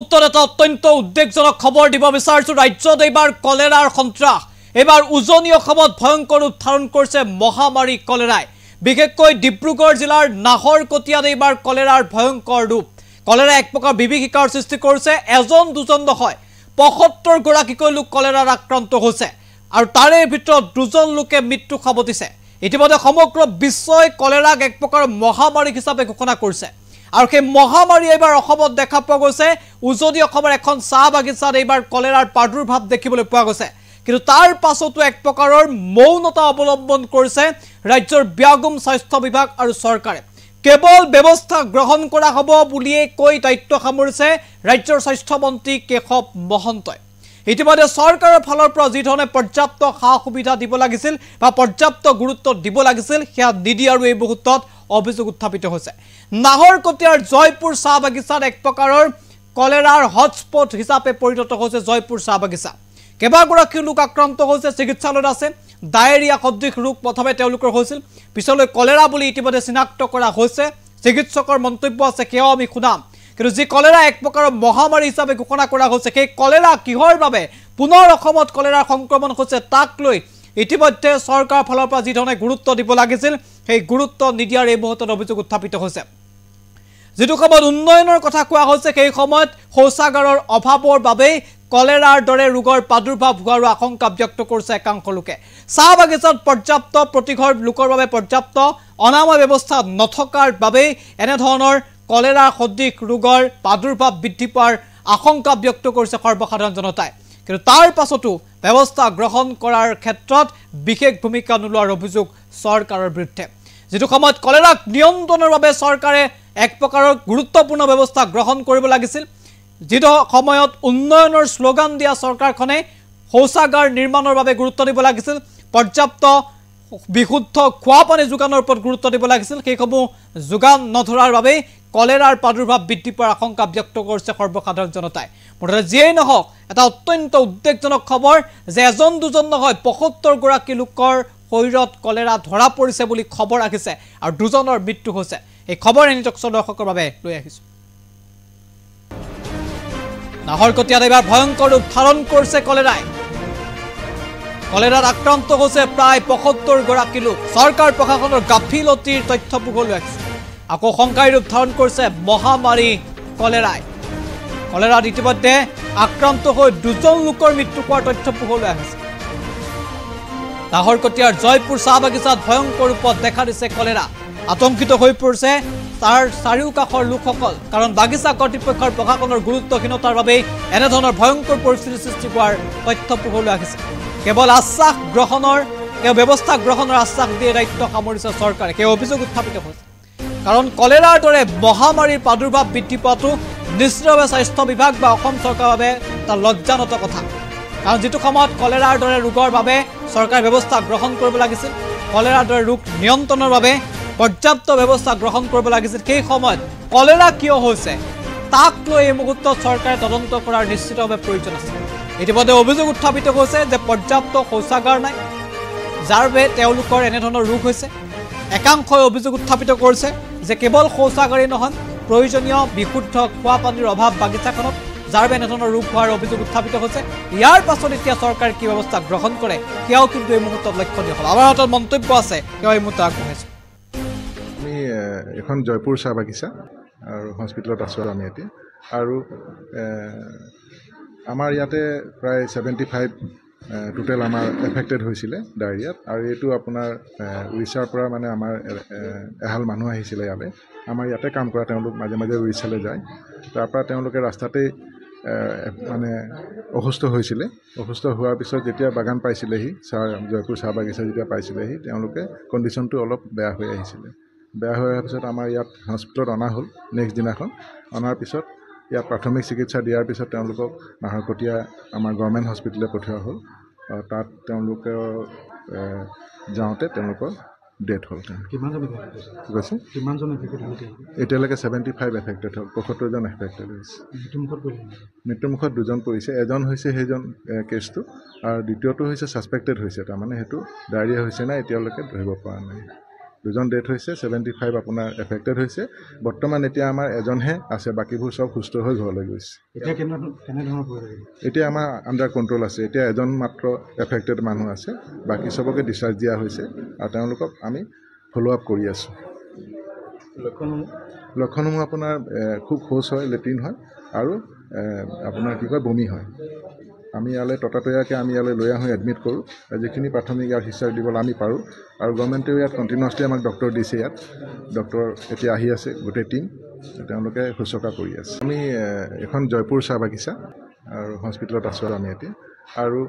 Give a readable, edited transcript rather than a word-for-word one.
মুহূৰ্তত এটা অত্যন্ত উদ্বেগজনক খবৰ দিব বিচাৰিছো। ৰাজ্যত এইবাৰ কলেৰাৰ সন্ত্ৰাস, এইবাৰ উজনি অসমত ভয়ংকৰ ৰূপ ধাৰণ কৰিছে মহামাৰী কলেৰাই। বিশেষকৈ ডিব্ৰুগড় জিলাৰ নাহৰকটীয়াত এইবাৰ কলেৰাৰ ভয়ংকৰ ৰূপ। কলেৰা এক প্ৰকাৰ বিভীষিকাৰ সৃষ্টি কৰিছে। এজন দুজন নহয়, ৭৫ গৰাকীকৈ লোক কলেৰাৰ আক্ৰান্ত হৈছে আৰু তাৰে ভিতৰত দুজন লোকে মৃত্যু সাবটিছে। ইতিমধ্যে সমগ্ৰ বিশ্বই কলেৰাক এক প্ৰকাৰ মহামাৰী হিচাপে ঘোষণা কৰিছে আৰু সেই মহামাৰী এইবাৰ অসমত দেখা পোৱা গৈছে। উজনি অসমৰ এখন চাহ বাগিচাত এইবাৰ কলেৰাৰ প্ৰাদুৰ্ভাৱ দেখিবলৈ পোৱা গৈছে। কিন্তু তাৰ পাছতো এক প্ৰকাৰৰ মৌনতা অৱলম্বন কৰিছে ৰাজ্যৰ ব্যাগুম স্বাস্থ্য বিভাগ আৰু চৰকাৰে। কেৱল ব্যৱস্থা গ্ৰহণ কৰা হ'ব বুলিয়ে কৈ দায়িত্ব সামৰিছে ৰাজ্যৰ স্বাস্থ্যমন্ত্ৰী কেশৱ মহন্তই। ইতিমধ্যে চৰকাৰৰ ফালৰ পৰা যি ধৰণে পৰ্যাপ্ত সা সুবিধা দিব লাগিছিল বা পৰ্যাপ্ত গুৰুত্ব দিব লাগিছিল সেয়া নিদি আৰু এই মুহূৰ্তত অভিযোগ উত্থাপিত হৈছে। নাহৰকটীয়াৰ জয়পুৰ চাহ বাগিচাত এক প্ৰকাৰৰ কলেৰাৰ হটস্পট হিচাপে পৰিণত হৈছে জয়পুৰ চাহ বাগিচা। কেইবাগৰাকীও লোক আক্ৰান্ত হৈছে, চিকিৎসালয়ত আছে। ডায়েৰিয়া সদৃশ ৰোগ প্ৰথমে তেওঁলোকৰ হৈছিল, পিছলৈ কলেৰা বুলি ইতিমধ্যে চিনাক্ত কৰা হৈছে। চিকিৎসকৰ মন্তব্য আছে, সেয়াও আমি শুনাম। কিন্তু যি কলেৰা এক প্ৰকাৰৰ মহামাৰী হিচাপে ঘোষণা কৰা হৈছে, সেই কলেৰা কিহৰ বাবে পুনৰ অসমত কলেৰাৰ সংক্ৰমণ হৈছে তাক লৈ ইতিমধ্যে চৰকাৰৰ ফালৰ পৰা যি ধৰণে গুৰুত্ব দিব লাগিছিল সেই গুৰুত্ব নিদিয়াৰ এই মুহূৰ্তত অভিযোগ উত্থাপিত হৈছে। যিটো সময়ত উন্নয়নৰ কথা কোৱা হৈছে সেই সময়ত শৌচাগাৰৰ অভাৱৰ বাবেই কলেৰাৰ দৰে ৰোগৰ প্ৰাদুৰ্ভাৱ হোৱাৰ আশংকা ব্যক্ত কৰিছে একাংশ লোকে। চাহ বাগিচাত পৰ্যাপ্ত প্ৰতিঘৰ লোকৰ বাবে পৰ্যাপ্ত অনাময় ব্যৱস্থা নথকাৰ বাবেই এনেধৰণৰ কলেৰা সদৃশ ৰোগৰ প্ৰাদুৰ্ভাৱ বৃদ্ধি পোৱাৰ আশংকা ব্যক্ত কৰিছে সৰ্বসাধাৰণ জনতাই। কিন্তু তাৰ পাছতো ব্যৱস্থা গ্ৰহণ কৰাৰ ক্ষেত্ৰত বিশেষ ভূমিকা নোলোৱাৰ অভিযোগ চৰকাৰৰ বিৰুদ্ধে। যিটো সময়ত কলেৰাক নিয়ন্ত্ৰণৰ বাবে চৰকাৰে এক প্ৰকাৰৰ গুৰুত্বপূৰ্ণ ব্যৱস্থা গ্ৰহণ কৰিব লাগিছিল, যিটো সময়ত উন্নয়নৰ শ্লোগান দিয়া চৰকাৰখনে শৌচাগাৰ নিৰ্মাণৰ বাবে গুৰুত্ব দিব লাগিছিল, পৰ্যাপ্ত বিশুদ্ধ খোৱা পানী যোগানৰ ওপৰত গুৰুত্ব দিব লাগিছিল, সেইসমূহ যোগান নধৰাৰ বাবেই কলেৰাৰ প্ৰাদুৰ্ভাৱ বৃদ্ধি পোৱাৰ আশংকা ব্যক্ত কৰিছে সৰ্বসাধাৰণ জনতাই। মুঠতে যিয়েই নহওক, এটা অত্যন্ত উদ্বেগজনক খবৰ যে এজন দুজন নহয় ৭৫ গৰাকী লোকৰ শৰীৰত কলেৰা ধৰা পৰিছে বুলি খবৰ আহিছে আৰু দুজনৰ মৃত্যু হৈছে। এই খবৰ এনিটকছৰ দৰ্শকৰ বাবে লৈ আহিছোঁ। নাহৰকটীয়াত এইবাৰ ভয়ংকৰ ৰূপ ধাৰণ কৰিছে কলেৰাই। কলেৰাত আক্ৰান্ত হৈছে প্ৰায় ৭৫ গৰাকী লোক। চৰকাৰ প্ৰশাসনৰ গাফিলতিৰ তথ্য পোহৰলৈ আহিছে। আকৌ শংকাই ৰূপ ধাৰণ কৰিছে মহামাৰী কলেৰাই। কলেৰাত ইতিমধ্যে আক্ৰান্ত হৈ দুজন লোকৰ মৃত্যু হোৱাৰ তথ্য পোহৰলৈ আহিছে। নাহৰকটীয়াৰ জয়পুৰ চাহ বাগিচাত ভয়ংকৰ ৰূপত দেখা দিছে কলেৰা। আতংকিত হৈ পৰিছে তাৰ চাৰিওকাষৰ লোকসকল, কাৰণ বাগিচা কৰ্তৃপক্ষৰ প্ৰশাসনৰ গুৰুত্বহীনতাৰ বাবেই এনেধৰণৰ ভয়ংকৰ পৰিস্থিতিৰ সৃষ্টি হোৱাৰ তথ্য পোহৰলৈ আহিছে। কেৱল আশ্বাস গ্ৰহণৰ ব্যৱস্থা গ্ৰহণৰ আশ্বাস দিয়ে দায়িত্ব সামৰিছে চৰকাৰে, সেই অভিযোগ উত্থাপিত হৈছে। কাৰণ কলেৰাৰ দৰে মহামাৰীৰ প্ৰাদুৰ্ভাৱ বৃদ্ধি পোৱাটো নিশ্চিতভাৱে স্বাস্থ্য বিভাগ বা অসম চৰকাৰৰ বাবে এটা লজ্জানত কথা। কাৰণ যিটো সময়ত কলেৰাৰ দৰে ৰোগৰ বাবে চৰকাৰে ব্যৱস্থা গ্ৰহণ কৰিব লাগিছিল, কলেৰাৰ দৰে ৰোগ নিয়ন্ত্ৰণৰ বাবে পৰ্যাপ্ত ব্যৱস্থা গ্ৰহণ কৰিব লাগিছিল, সেই সময়ত কলেৰা কিয় হৈছে তাক লৈ এই মুহূৰ্তত চৰকাৰে তদন্ত কৰাৰ নিশ্চিতভাৱে প্ৰয়োজন আছে। ইতিমধ্যে অভিযোগ উত্থাপিত হৈছে যে পৰ্যাপ্ত শৌচাগাৰ নাই, যাৰ বাবে তেওঁলোকৰ এনেধৰণৰ ৰোগ হৈছে। একাংশই অভিযোগ উত্থাপিত কৰিছে যে কেৱল শৌচাগাৰেই নহয়, প্ৰয়োজনীয় বিশুদ্ধ খোৱা পানীৰ অভাৱ বাগিচাখনত, যাৰ বাবে এনেধৰণৰ ৰোগ হোৱাৰ অভিযোগ উত্থাপিত হৈছে। ইয়াৰ পাছত এতিয়া চৰকাৰে কি ব্যৱস্থা গ্ৰহণ কৰে সেয়াও কিন্তু এই মুহূৰ্তত লক্ষণীয় হ'ল। আমাৰ হাতত মন্তব্য আছে, সেয়া এই মুহূৰ্তত আগবঢ়াইছোঁ। আমি এখন জয়পুৰ চাহ বাগিচা আৰু হস্পিটেলত আছোঁ আমি এতিয়া। আৰু আমাৰ ইয়াতে প্ৰায় 75 টোটেল আমাৰ এফেক্টেড হৈছিলে ডায়েৰিয়াত। আৰু এইটো আপোনাৰ উৰিষ্যাৰ পৰা মানে আমাৰ এহাল মানুহ আহিছিলে ইয়ালৈ, আমাৰ ইয়াতে কাম কৰা। তেওঁলোক মাজে মাজে উৰিষ্যালৈ যায়। তাৰপৰা তেওঁলোকে ৰাস্তাতেই মানে অসুস্থ হৈছিলে। অসুস্থ হোৱাৰ পিছত যেতিয়া বাগান পাইছিলেহি, জয়পুৰ চাহ বাগিচা যেতিয়া পাইছিলেহি, তেওঁলোকে কণ্ডিশ্যনটো অলপ বেয়া হৈ আহিছিলে। বেয়া হৈ অহাৰ পিছত আমাৰ ইয়াত হস্পিটেলত অনা হ'ল। নেক্সট দিনাখন অনাৰ পিছত ইয়াত প্ৰাথমিক চিকিৎসা দিয়াৰ পিছত তেওঁলোকক নাহৰকটীয়া আমাৰ গভৰ্ণমেণ্ট হস্পিটেললৈ পঠিওৱা হ'ল। তাত তেওঁলোকে যাওঁতে তেওঁলোকৰ ডেথ হ'ল। কিমানজন কৈছে এতিয়ালৈকে 75 এফেক্টেড হ'ল, ৭৫জন এফেক্টেড হৈছে। মৃত্যুমুখত দুজন পৰিছে। এজন হৈছে সেইজন কেছটো, আৰু দ্বিতীয়টো হৈছে ছাছপেক্টেড হৈছে, তাৰমানে সেইটো ডায়েৰিয়া হৈছে নাই এতিয়ালৈকে ধৰিব পৰা নাই। 2জন ডেথ হৈছে 75 আপোনাৰ এফেক্টেড হৈছে বৰ্তমান এতিয়া আমাৰ এজনহে আছে বাকিবোৰ সব সুস্থ হৈ ঘৰলৈ গৈছে এতিয়া আমাৰ আণ্ডাৰ কণ্ট্ৰল আছে এতিয়া এজন মাত্ৰ এফেক্টেড মানুহ আছে বাকি সবকে ডিসচাৰ্জ দিয়া হৈছে আৰু তেওঁলোকক আমি ফলো আপ কৰি আছোঁ লক্ষণসমূহ আপোনাৰ খুব শৌচ হয় লেট্ৰিন হয় আৰু আপোনাৰ কি কয় বমি হয় আমি ইয়ালৈ ততাতৈয়াকৈ আমি ইয়ালৈ লৈ আহোঁ এডমিট কৰোঁ যিখিনি প্ৰাথমিক ইয়াৰ ডিসচাৰ্জ দিবলৈ আমি পাৰোঁ আৰু গভৰ্ণমেণ্টেও ইয়াত কণ্টিনিউৱাছলি আমাক ডক্টৰ দিছে ইয়াত ডক্টৰ এতিয়া আহি আছে গোটেই টিম তেওঁলোকে শুশ্ৰূষা কৰি আছে আমি এখন জয়পুৰ চাহ বাগিচা আৰু হস্পিটেলত আছোঁ আমি এতিয়া আৰু